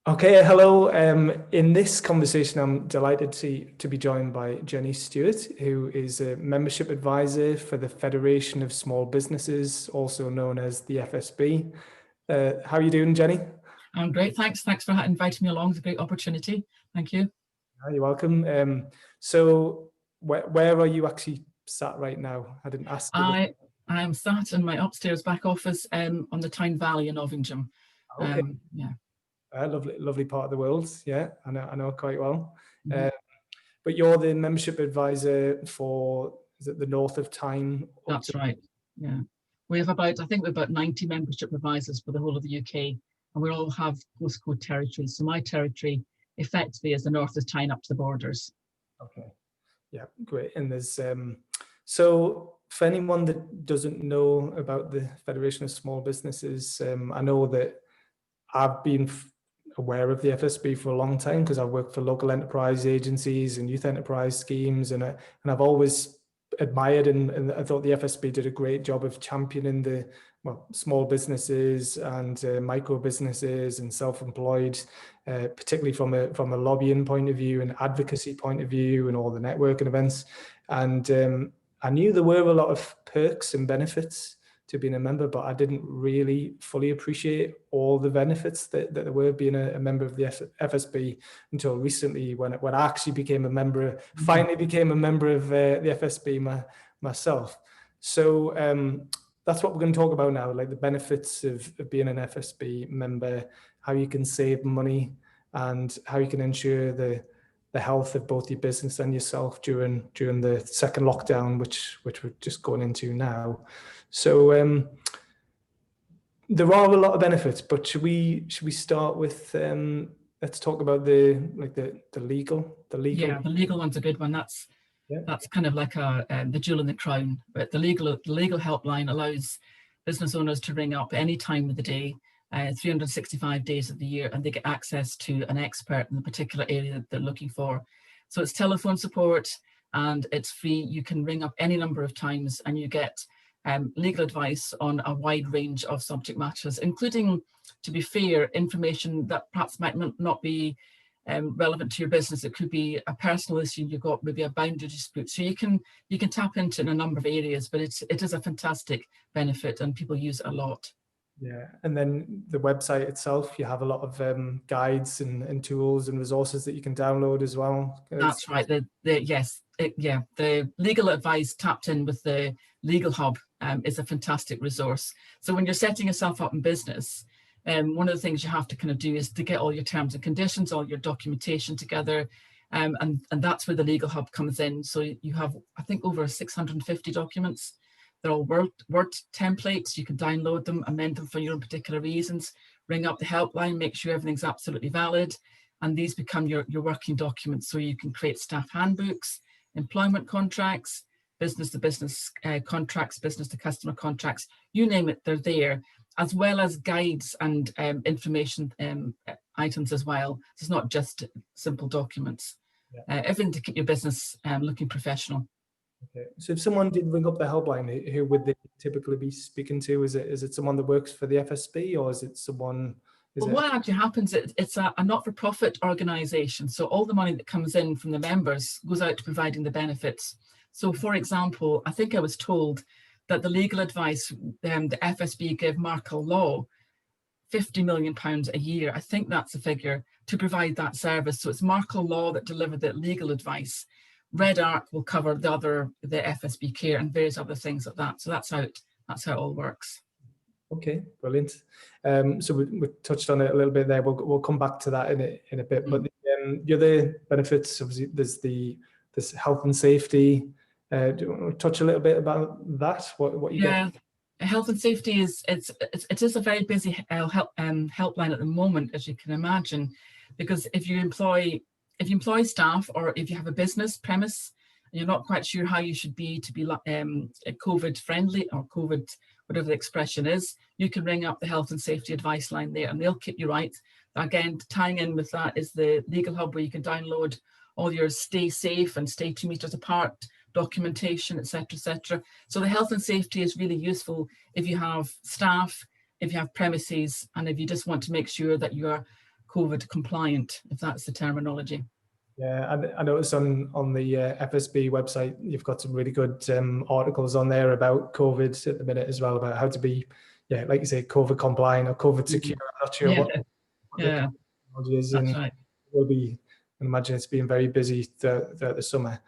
Okay, hello. In this conversation, I'm delighted to be joined by Jenny Stewart, who is a membership advisor for the Federation of Small Businesses, also known as the FSB. How are you doing, Jenny? I'm great, thanks. Thanks for inviting me along. It's a great opportunity. Thank you. You're welcome. So where are you actually sat right now? I didn't ask you. I am sat in my upstairs back office on the Tyne Valley in Ovingham. Okay. Yeah. Lovely part of the world. Yeah, I know quite well. Mm-hmm. But you're the membership advisor for, is it the north of Tyne? That's right. Yeah. We have I think we've about 90 membership advisors for the whole of the UK, and we all have postcode territories. So my territory effectively is the north of Tyne up to the borders. Okay. Yeah, great. And there's so for anyone that doesn't know about the Federation of Small Businesses, I know that I've been aware of the FSB for a long time because I've worked for local enterprise agencies and youth enterprise schemes, and I've always admired and I thought the FSB did a great job of championing the small businesses and micro businesses and self-employed, particularly from a lobbying point of view and advocacy point of view and all the networking events. And I knew there were a lot of perks and benefits to being a member, but I didn't really fully appreciate all the benefits that there were being a member of the FSB until recently when I actually became a member, finally became a member of the FSB myself. So that's what we're going to talk about now, like the benefits of being an FSB member, how you can save money and how you can ensure the health of both your business and yourself during the second lockdown, which we're just going into now. So there are a lot of benefits, but should we start with let's talk about the legal. Yeah, the legal one's a good one. That's kind of like the jewel in the crown. But the legal helpline allows business owners to ring up any time of the day, 365 days of the year, and they get access to an expert in the particular area that they're looking for. So it's telephone support and it's free. You can ring up any number of times and you get legal advice on a wide range of subject matters, including, to be fair, information that perhaps might not be relevant to your business. It could be a personal issue, you've got maybe a boundary dispute. So you can tap into in a number of areas, but it is a fantastic benefit and people use it a lot. Yeah, and then the website itself, you have a lot of guides and tools and resources that you can download as well. That's right. The legal advice tapped in with the Legal Hub is a fantastic resource. So when you're setting yourself up in business, one of the things you have to kind of do is to get all your terms and conditions, all your documentation together, and that's where the Legal Hub comes in. So you have, I think, over 650 documents. They're all Word templates. You can download them, amend them for your own particular reasons, ring up the helpline, make sure everything's absolutely valid, and these become your working documents. So you can create staff handbooks, employment contracts, business-to-business contracts, business-to-customer contracts, you name it, they're there, as well as guides and information items as well. It's not just simple documents. Everything to keep your business looking professional. Okay. So if someone did ring up the helpline, who would they typically be speaking to? Is it someone that works for the FSB, or is it someone? What actually happens, it's a not-for-profit organisation. So all the money that comes in from the members goes out to providing the benefits. So for example, I think I was told that the legal advice, the FSB gave Markle Law £50 million a year. I think that's the figure to provide that service. So it's Markle Law that delivered the legal advice. Red Arc will cover the FSB care and various other things like that. So that's how it all works. Okay, brilliant. So we touched on it a little bit there. We'll come back to that in a bit. But the other benefits, obviously, there's this health and safety. Do you want to touch a little bit about that? What you get? Health and safety is a very busy helpline at the moment, as you can imagine, because if you employ staff, or if you have a business premise and you're not quite sure how you should be to be COVID friendly or COVID, whatever the expression is, you can ring up the health and safety advice line there and they'll keep you right. Again, tying in with that is the Legal Hub, where you can download all your stay safe and stay 2 meters apart documentation, etc., etc. So the health and safety is really useful if you have staff, if you have premises, and if you just want to make sure that you are COVID compliant, if that's the terminology. Yeah, I noticed on the FSB website, you've got some really good articles on there about COVID at the minute as well, about how to be, yeah, like you say, COVID compliant or COVID secure. I'm not sure what the technology is, that's and right. will be. I imagine it's been very busy throughout the summer.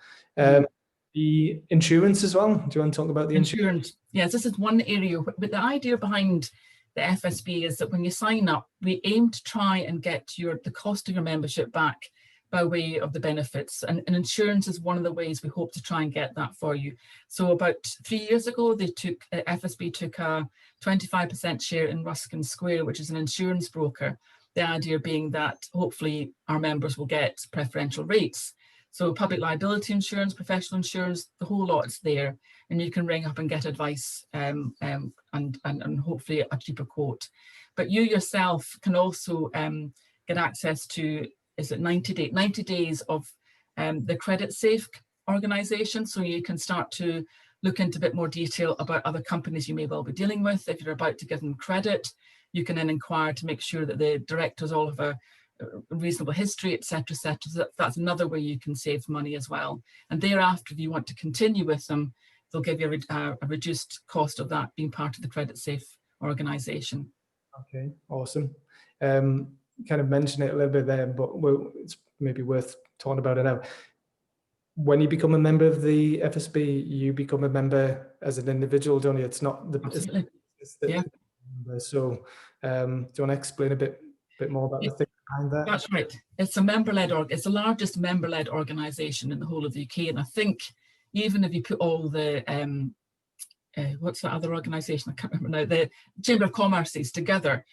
The insurance as well. Do you want to talk about the insurance? Yes, this is one area. But the idea behind the FSB is that when you sign up, we aim to try and get the cost of your membership back by way of the benefits. And insurance is one of the ways we hope to try and get that for you. So about 3 years ago, FSB took a 25% share in Ruskin Square, which is an insurance broker. The idea being that hopefully our members will get preferential rates. So public liability insurance, professional insurance, the whole lot's there, and you can ring up and get advice and hopefully a cheaper quote. But you yourself can also get access to, is it 90 days of the Credit Safe organization. So you can start to look into a bit more detail about other companies you may well be dealing with. If you're about to give them credit, you can then inquire to make sure that the directors all have a reasonable history, etc., etc. So that's another way you can save money as well. And thereafter, if you want to continue with them, they'll give you a reduced cost of that being part of the Credit Safe organization. Okay, awesome. Kind of mentioned it a little bit there, but it's maybe worth talking about it now. When you become a member of the FSB, you become a member as an individual, don't you? It's not the Absolutely. yeah. So, do you want to explain a bit more about the thing behind that? That's right. It's a member-led it's the largest member-led organisation in the whole of the UK, and I think even if you put all the what's that other organisation? I can't remember now. The Chamber of Commerce's together.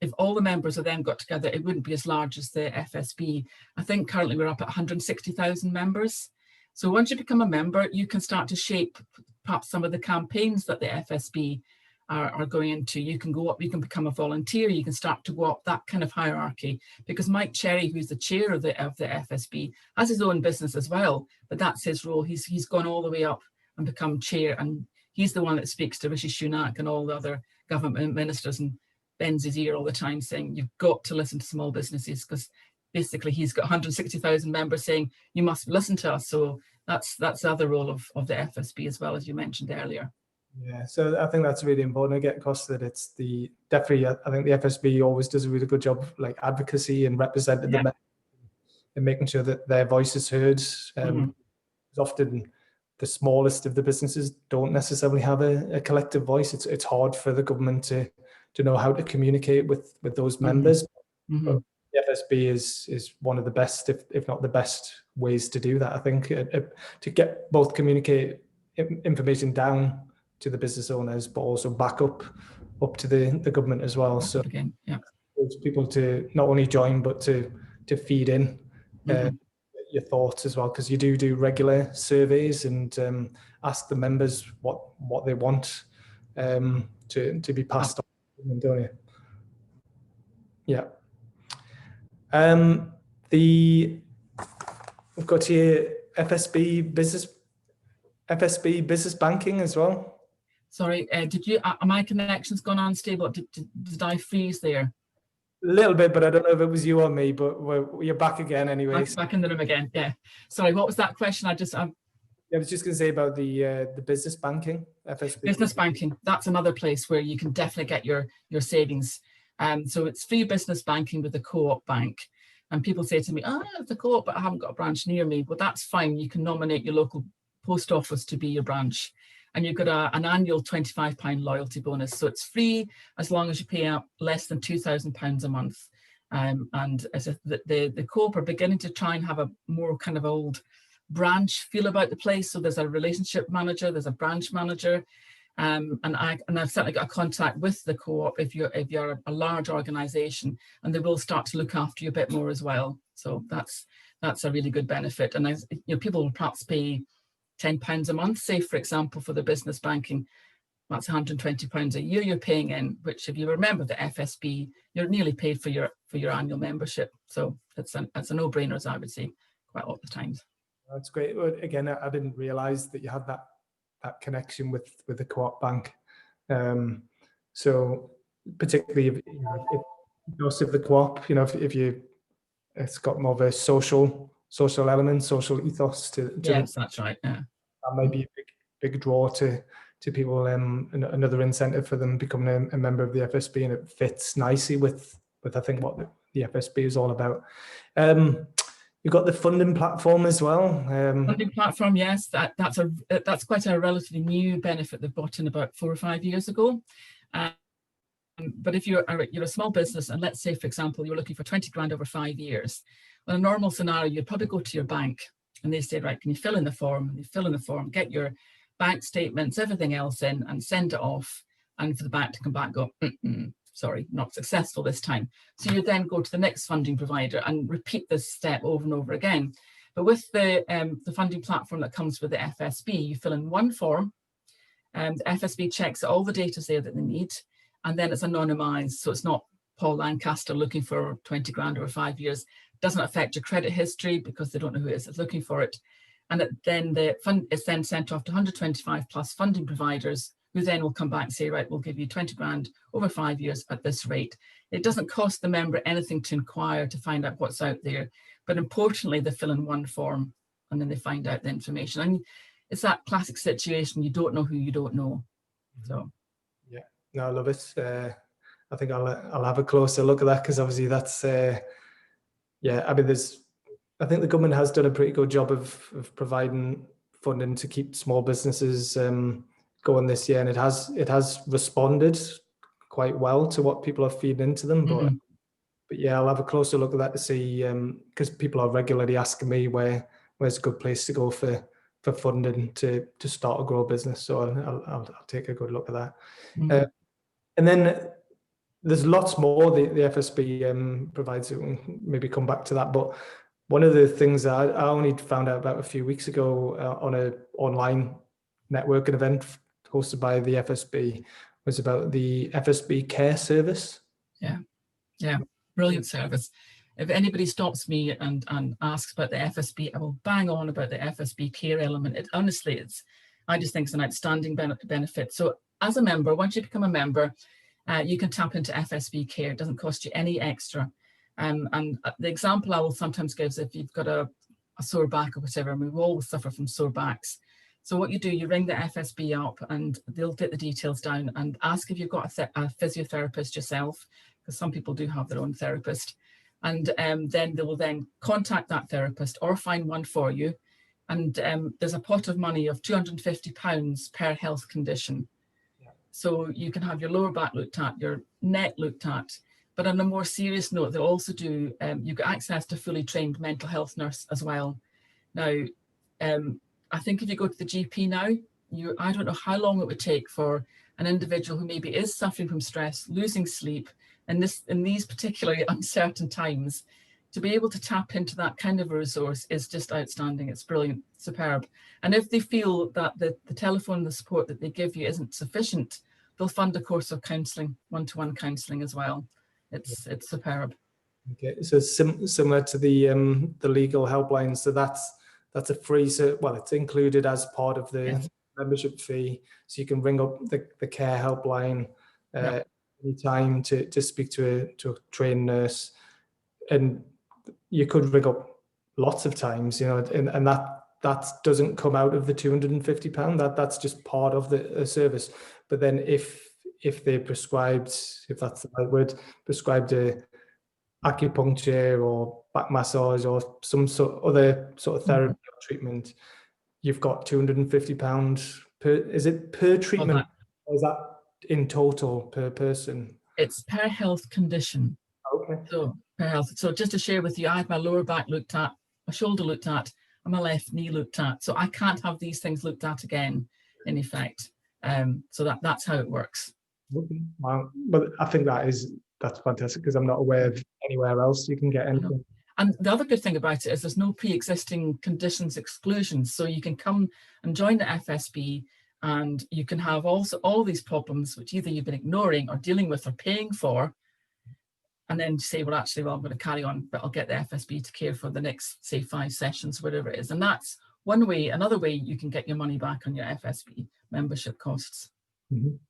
If all the members of them got together, it wouldn't be as large as the FSB. I think currently we're up at 160,000 members. So once you become a member, you can start to shape perhaps some of the campaigns that the FSB are going into. You can go up, you can become a volunteer, you can start to go up that kind of hierarchy. Because Mike Cherry, who's the chair of the FSB, has his own business as well, but that's his role. He's gone all the way up and become chair, and he's the one that speaks to Rishi Sunak and all the other government ministers and bends his ear all the time saying, you've got to listen to small businesses, because basically he's got 160,000 members saying, you must listen to us. So that's the other role of the FSB as well, as you mentioned earlier. Yeah, so I think that's really important. I get across that it's definitely, I think the FSB always does a really good job of like advocacy and representing the members and making sure that their voice is heard. Often the smallest of the businesses don't necessarily have a collective voice. It's hard for the government to know how to communicate with those members. But the FSB is one of the best, if not the best, ways to do that. I think to get both communicate information down to the business owners, but also back up to the government as well. So again, yeah, people to not only join but to feed in your thoughts as well, because you do regular surveys and ask the members what they want to be passed on, don't you? Yeah. We've got here FSB business banking as well. Sorry, my connection's gone unstable. Did I freeze there? A little bit, but I don't know if it was you or me, but you're back again anyway. Back in the room again, yeah. Sorry, what was that question? I was just going to say about the business banking, FSB. Business banking, that's another place where you can definitely get your savings. So it's free business banking with the Co-op bank. And people say to me, I have the Co-op, but I haven't got a branch near me. Well, that's fine. You can nominate your local post office to be your branch. And you've got an annual £25 loyalty bonus. So it's free as long as you pay out less than £2,000 a month. And as the Co-op are beginning to try and have a more kind of old branch feel about the place. So there's a relationship manager, there's a branch manager. And I've certainly got a contact with the Co-op if you're a large organisation, and they will start to look after you a bit more as well. So that's a really good benefit. And people will perhaps pay £10 a month, say for example, for the business banking. That's £120 a year you're paying in, which if you remember the FSB, you're nearly paid for your annual membership. So it's a no-brainer, as I would say, quite a lot of times. That's great. Again, I didn't realise that you had that connection with the Co-op bank. So particularly if ethos of the co-op. You know, if you, it's got more of a social element, social ethos to Yes, that's right. Yeah. that might be a big draw to people. Another incentive for them becoming a member of the FSB, and it fits nicely with I think what the FSB is all about. You've got the funding platform as well. Funding platform, yes, that's quite a relatively new benefit they've brought in about 4 or 5 years ago. But if you're a small business, and let's say, for example, you're looking for 20 grand over 5 years, well, in a normal scenario, you'd probably go to your bank and they say, right, can you fill in the form? And you fill in the form, get your bank statements, everything else in, and send it off. And for the bank to come back and go, sorry, not successful this time. So you then go to the next funding provider and repeat this step over and over again. But with the funding platform that comes with the FSB, you fill in one form, and the FSB checks all the data there that they need, and then it's anonymized. So it's not Paul Lancaster looking for 20 grand over 5 years. Doesn't affect your credit history because they don't know who it is that's looking for it. And then the fund is then sent off to 125 plus funding providers, who then will come back and say, right, we'll give you 20 grand over 5 years at this rate. It doesn't cost the member anything to inquire to find out what's out there. But importantly, they fill in one form and then they find out the information. And it's that classic situation, you don't know who you don't know. So yeah, no, I love it. I think I'll have a closer look at that, because obviously that's yeah, I mean, I think the government has done a pretty good job of providing funding to keep small businesses going this year, and it has responded quite well to what people are feeding into them. But yeah, I'll have a closer look at that to see, because people are regularly asking me where's a good place to go for funding to start a grow business. So I'll take a good look at that. And then there's lots more the FSB provides. Maybe come back to that. But one of the things that I only found out about a few weeks ago on an online networking event hosted by the FSB was about the FSB Care Service. Yeah, brilliant service. If anybody stops me and asks about the FSB, I will bang on about the FSB Care element. Honestly, I just think it's an outstanding benefit. So as a member, once you become a member, you can tap into FSB Care. It doesn't cost you any extra. And the example I will sometimes give is if you've got a sore back or whatever, and we all suffer from sore backs. So what you do, you ring the FSB up and they'll get the details down and ask if you've got a physiotherapist yourself, because some people do have their own therapist. And then they will then contact that therapist or find one for you. And there's a pot of money of £250 per health condition. So you can have your lower back looked at, your neck looked at. But on a more serious note, they also do, you get access to fully trained mental health nurse as well. Now, I think if you go to the GP now, I don't know how long it would take for an individual who maybe is suffering from stress, losing sleep, and in these particularly uncertain times, to be able to tap into that kind of a resource is just outstanding. It's brilliant, superb. And if they feel that the telephone and the support that they give you isn't sufficient, they'll fund a course of counselling, one-to-one counselling as well. It's superb. Okay, so similar to the legal helpline. So that's a free, well, it's included as part of the membership fee. So you can ring up the care helpline anytime to speak to a trained nurse, and you could ring up lots of times, you know, and that doesn't come out of the £250. That's just part of the service. But then if they prescribed, if that's the right word, prescribed acupuncture or back massage or some other sort of therapy or treatment, you've got £250 per treatment, or is that in total per person? It's per health condition. Okay. So per health. So just to share with you, I had my lower back looked at, my shoulder looked at, and my left knee looked at. So I can't have these things looked at again, in effect. So that's how it works. Okay. Wow. But I think that's fantastic, because I'm not aware of anywhere else you can get anything. And the other good thing about it is there's no pre-existing conditions exclusions. So you can come and join the FSB and you can have also all these problems which either you've been ignoring or dealing with or paying for, and then say, well, actually, I'm going to carry on, but I'll get the FSB to care for the next, say, 5 sessions, whatever it is. And that's one way. Another way you can get your money back on your FSB membership costs.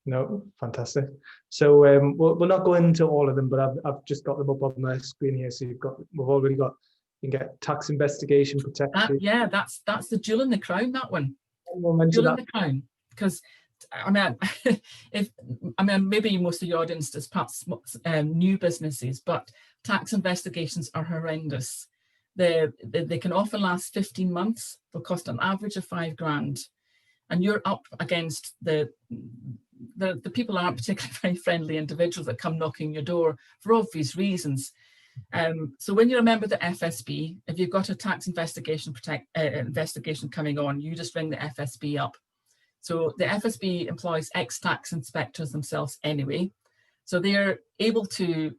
No, fantastic. So we'll not go into all of them, but I've just got them up on my screen here. So we've already got, you can get tax investigation protection. Yeah, that's the jewel in the crown, that one. We'll mention Jewel in that. the crown. Because I mean, maybe most of the audience is perhaps new businesses, but tax investigations are horrendous. They can often last 15 months. They'll cost an average of £5,000, and you're up against the people aren't particularly very friendly individuals that come knocking your door for obvious reasons. So when you remember the FSB, if you've got a tax investigation investigation coming on, you just ring the FSB up. So the FSB employs ex-tax inspectors themselves anyway. So they're able to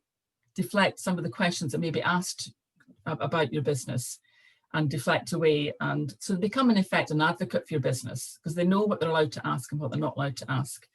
deflect some of the questions that may be asked about your business and deflect away. And so they become, in effect, an advocate for your business because they know what they're allowed to ask and what they're not allowed to ask.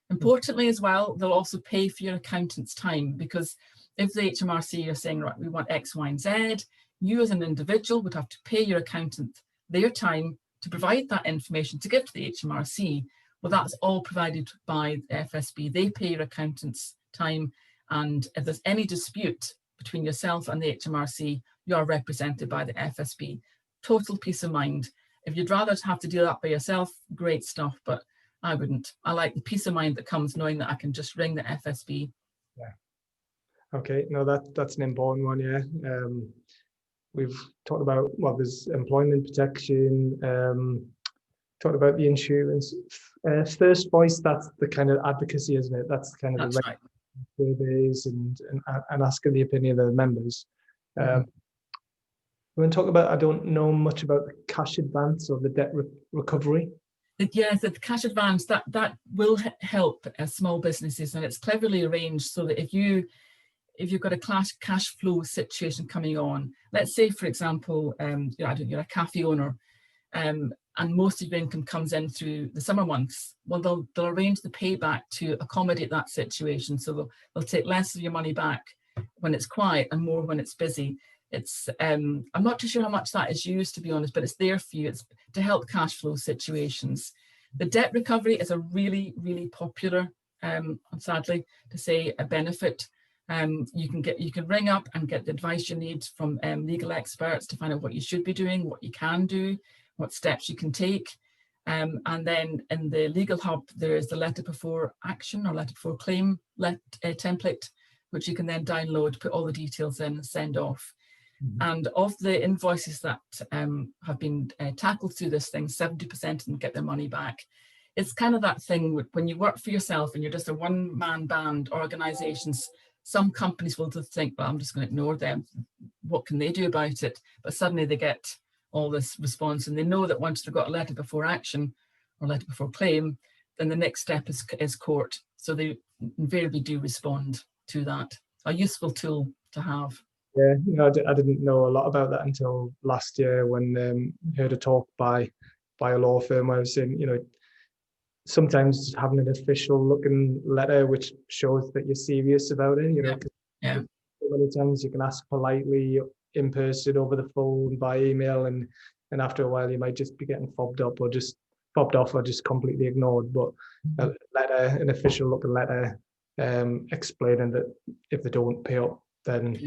Importantly as well, they'll also pay for your accountant's time, because if the HMRC are saying, right, we want X, Y, and Z, you as an individual would have to pay your accountant their time to provide that information to give to the HMRC. Well, that's all provided by the FSB. They pay your accountant's time, and if there's any dispute between yourself and the HMRC, you are represented by the FSB. Total peace of mind. If you'd rather have to do that by yourself, great stuff, but I wouldn't. I like the peace of mind that comes knowing that I can just ring the FSB. Yeah. Okay, no, that's an important one, yeah. We've talked about, well, there's employment protection, talked about the insurance. First Voice, that's the kind of advocacy, isn't it? That's kind of the right. surveys and asking the opinion of the members. We're going to talk about, I don't know much about the cash advance or the debt recovery. Yes, the cash advance, that will help small businesses, and it's cleverly arranged so that if you've got a cash flow situation coming on, let's say, for example, you're a cafe owner, and most of your income comes in through the summer months. Well, they'll arrange the payback to accommodate that situation. So they'll take less of your money back when it's quiet and more when it's busy. It's I'm not too sure how much that is used, to be honest, but it's there for you. It's to help cash flow situations. The debt recovery is a really, really popular, sadly to say, a benefit. You can ring up and get the advice you need from legal experts to find out what you should be doing, what you can do, what steps you can take. And then in the legal hub, there is the letter before action or letter before claim template, which you can then download, put all the details in and send off. And of the invoices that have been tackled through this thing, 70% of them get their money back. It's kind of that thing when you work for yourself and you're just a one-man band organizations. Some companies will just think, well, I'm just going to ignore them. What can they do about it? But suddenly they get all this response, and they know that once they've got a letter before action or letter before claim, then the next step is court. So they invariably do respond to that. A useful tool to have. Yeah, I didn't know a lot about that until last year when I heard a talk by a law firm where I was saying, sometimes just having an official looking letter which shows that you're serious about it, Yeah. So many times you can ask politely in person, over the phone, by email, and after a while you might just be getting fobbed off or just completely ignored. But a letter, an official looking letter, explaining that if they don't pay up, then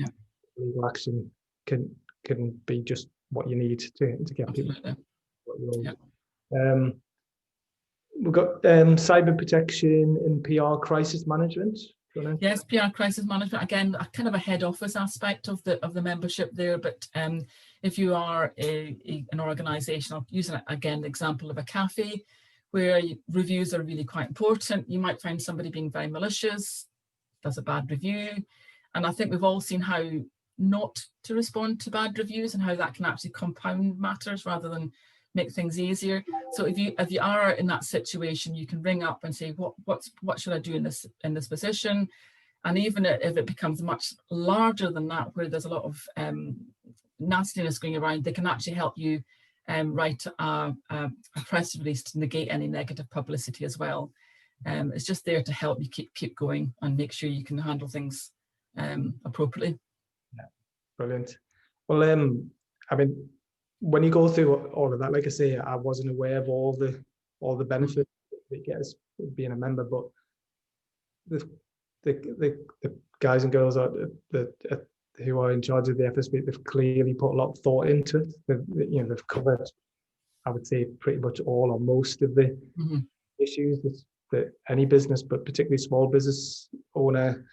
legal action can be just what you need to get people. What you owe. We've got cyber protection and PR crisis management. Yes, PR crisis management, again, a kind of a head office aspect of the membership there. But if you are an organisation, I'll use again the example of a cafe where reviews are really quite important. You might find somebody being very malicious, does a bad review. And I think we've all seen how not to respond to bad reviews and how that can actually compound matters rather than make things easier. So if you are in that situation, you can ring up and say, what should I do in this position? And even if it becomes much larger than that, where there's a lot of nastiness going around, they can actually help you write a press release to negate any negative publicity as well. It's just there to help you keep going and make sure you can handle things appropriately. Yeah, brilliant. Well, I mean, when you go through all of that, like I say, I wasn't aware of all the benefits that you get as being a member, but the guys and girls who are in charge of the FSB, they've clearly put a lot of thought into it. They've covered, I would say, pretty much all or most of the issues that any business, but particularly small business owner,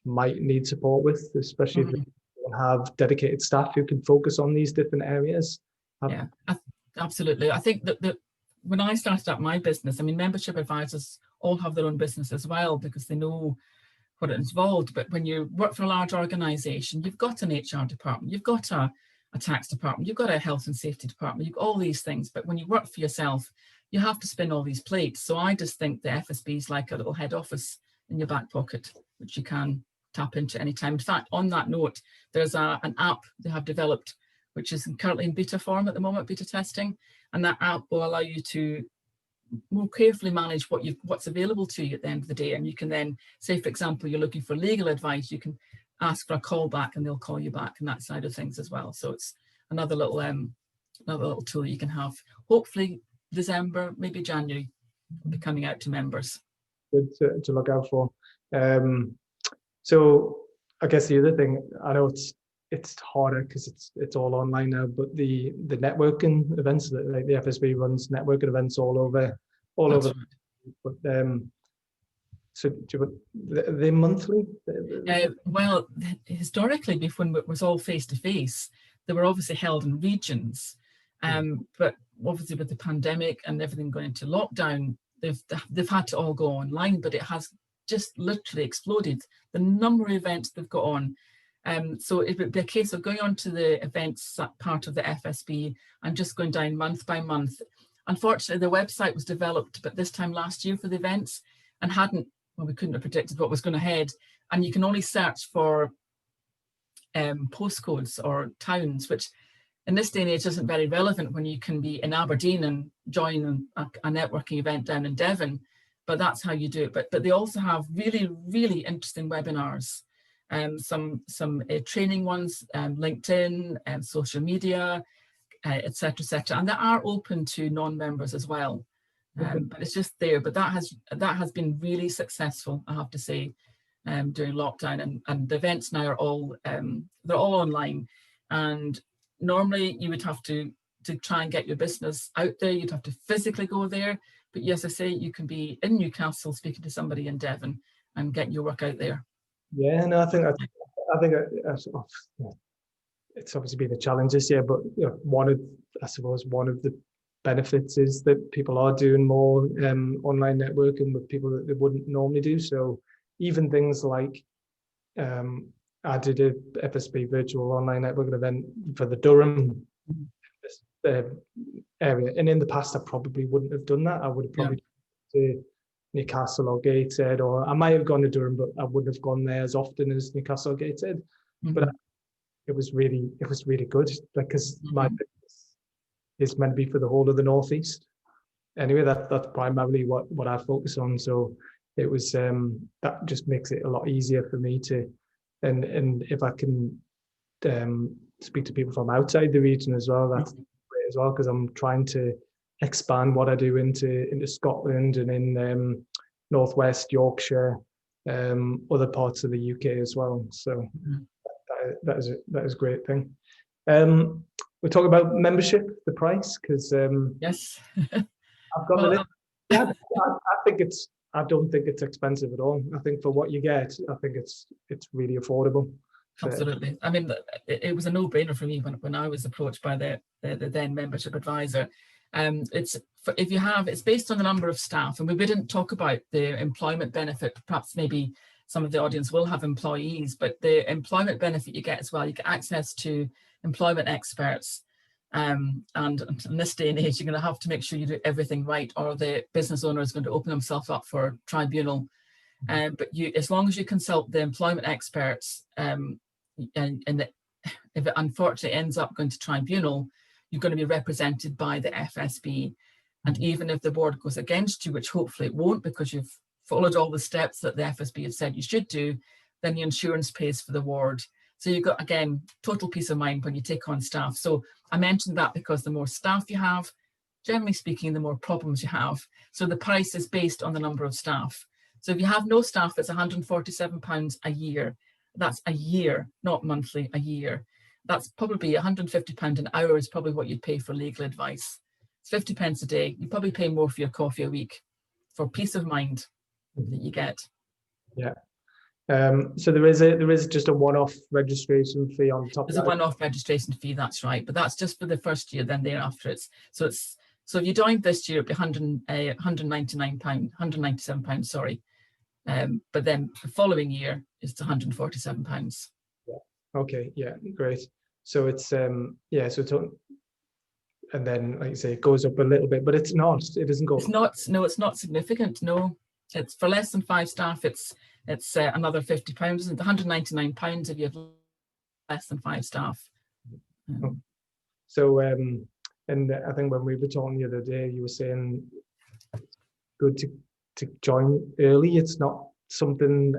might need support with, especially if they have dedicated staff who can focus on these different areas. Yeah, absolutely. I think that when I started up my business, I mean, membership advisors all have their own business as well because they know what it's involved. But when you work for a large organization, you've got an HR department, you've got a tax department, you've got a health and safety department, you've got all these things. But when you work for yourself, you have to spin all these plates. So I just think the FSB is like a little head office in your back pocket, which you can tap into anytime. In fact, on that note, there's an app they have developed, which is currently in beta form at the moment, beta testing. And that app will allow you to more carefully manage what's available to you at the end of the day. And you can then say, for example, you're looking for legal advice, you can ask for a call back and they'll call you back and that side of things as well. So it's another little tool you can have. Hopefully December, maybe January, will be coming out to members. Good to look out for. So I guess the other thing, I know it's harder because it's all online now, but the networking events, like the FSB runs networking events all over. Right. But so they monthly? Well, historically, when it was all face to face, they were obviously held in regions. But obviously with the pandemic and everything going into lockdown, they've had to all go online, but it has just literally exploded. The number of events they've got on. So it would be a case of going on to the events part of the FSB and just going down month by month. Unfortunately, the website was developed, but this time last year for the events and we couldn't have predicted what was going ahead. And you can only search for postcodes or towns, which in this day and age isn't very relevant when you can be in Aberdeen and join a networking event down in Devon, but that's how you do it. But they also have really, really interesting webinars. Some training ones, LinkedIn, social media, etc., etc., and they are open to non-members as well. But it's just there. But that has been really successful, I have to say, during lockdown. And the events now are all they're all online. And normally you would have to try and get your business out there. You'd have to physically go there. But yes, I say you can be in Newcastle speaking to somebody in Devon and getting your work out there. Yeah, no, I think it's obviously been a challenge this year, but one of the benefits is that people are doing more online networking with people that they wouldn't normally do. So even things like I did a FSB virtual online networking event for the Durham area, and in the past I probably wouldn't have done that. I would have probably to Newcastle or Gateshead, or I might have gone to Durham, but I wouldn't have gone there as often as Newcastle or Gateshead. But it was really good, because my business is meant to be for the whole of the Northeast. Anyway, that's primarily what I focus on. So it was that just makes it a lot easier for me to, and if I can speak to people from outside the region as well, that's great as well, because I'm trying to expand what I do into Scotland and in Northwest Yorkshire, other parts of the UK as well. So that is a great thing. We'll talk about membership, the price, because yes, I've got the list. Yeah, I don't think it's expensive at all. I think for what you get, I think it's really affordable. Absolutely. I mean, it was a no-brainer for me when I was approached by the then membership advisor. It's based on the number of staff, and we didn't talk about the employment benefit. Perhaps maybe some of the audience will have employees, but the employment benefit you get as well, you get access to employment experts. And in this day and age, you're going to have to make sure you do everything right, or the business owner is going to open himself up for tribunal. But as long as you consult the employment experts, and if it unfortunately ends up going to tribunal, you're going to be represented by the FSB. And even if the board goes against you, which hopefully it won't, because you've followed all the steps that the FSB have said you should do, then the insurance pays for the ward. So you've got, again, total peace of mind when you take on staff. So I mentioned that because the more staff you have, generally speaking, the more problems you have. So the price is based on the number of staff. So if you have no staff, it's £147 a year. That's a year, not monthly, a year. That's probably £150 an hour is probably what you'd pay for legal advice. It's 50 pence a day. You probably pay more for your coffee a week for peace of mind that you get. Yeah. So there is just a one-off registration fee on top. There's a one-off registration fee, that's right, but that's just for the first year. Then thereafter, so if you joined this year, it'd be £197, sorry, but then the following year is £147. Yeah. Okay. Yeah. Great. So it's yeah. So it's, and then, like you say, it goes up a little bit, but it's not. It doesn't go. It's not. No, it's not significant. No, it's for less than 5 staff. It's another £50. And £199 if you have less than 5 staff. So and I think when we were talking the other day, you were saying good to join early. It's not something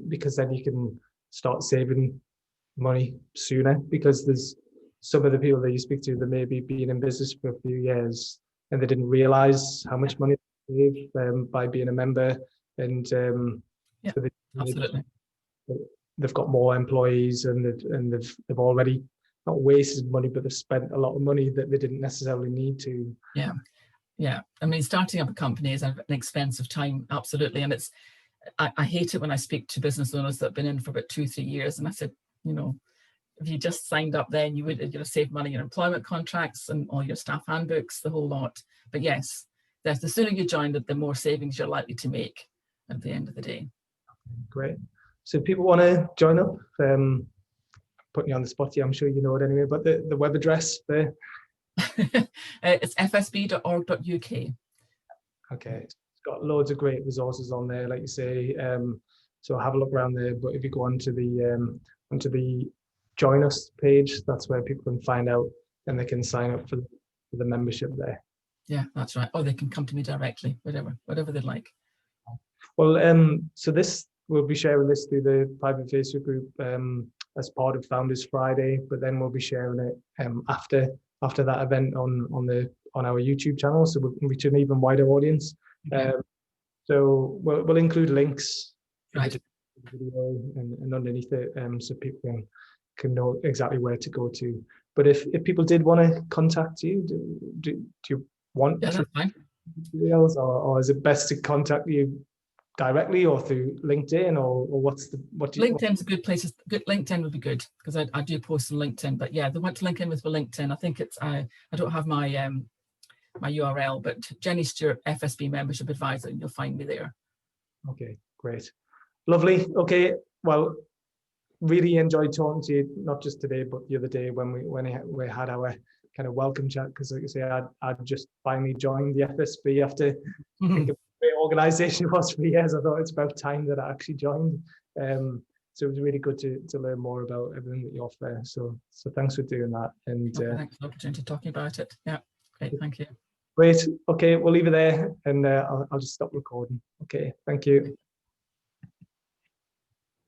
because then you can start saving money sooner, because there's some of the people that you speak to that maybe been in business for a few years and they didn't realize how much money they save by being a member, and so absolutely. they've got more employees, and they've already not wasted money, but they've spent a lot of money that they didn't necessarily need to. Yeah. I mean, starting up a company is an expensive time, absolutely. And I hate it when I speak to business owners that have been in for about 2-3 years, and I said, if you just signed up then, you'd have saved money in employment contracts and all your staff handbooks, the whole lot. But yes, the sooner you join, the more savings you're likely to make at the end of the day. Great. So if people want to join up, putting you on the spot here, I'm sure you know it anyway, but the web address there? It's fsb.org.uk. Okay, it's got loads of great resources on there, like you say. So have a look around there. But if you go onto the Join Us page, that's where people can find out, and they can sign up for the membership there. Yeah, that's right. Or they can come to me directly, whatever they'd like. Well, so we'll be sharing this through the private Facebook group as part of Founders Friday, but then we'll be sharing it after that event on our YouTube channel, so we'll reach an even wider audience. Okay. So we'll include links in the video and underneath it, so people can know exactly where to go to. But if people did want to contact you, do you want that's fine. Videos, or is it best to contact you directly or through LinkedIn, or what do you? LinkedIn's a good place. LinkedIn would be good, because I do post on LinkedIn. But yeah, they want to link in with LinkedIn. I think it's I don't have my my URL, but Jenny Stewart, FSB Membership Advisor, and you'll find me there. Okay, great, lovely. Okay, well, really enjoyed talking to you, not just today but the other day when we had our kind of welcome chat, because like I say, I'd just finally joined the FSB after thinking of what great organisation it was for years. I thought it's about time that I actually joined. So it was really good to learn more about everything that you offer. So thanks for doing that. And thanks for the opportunity to talking about it. Yeah, great, thank you. Great. Okay, we'll leave it there, and I'll just stop recording. Okay, thank you.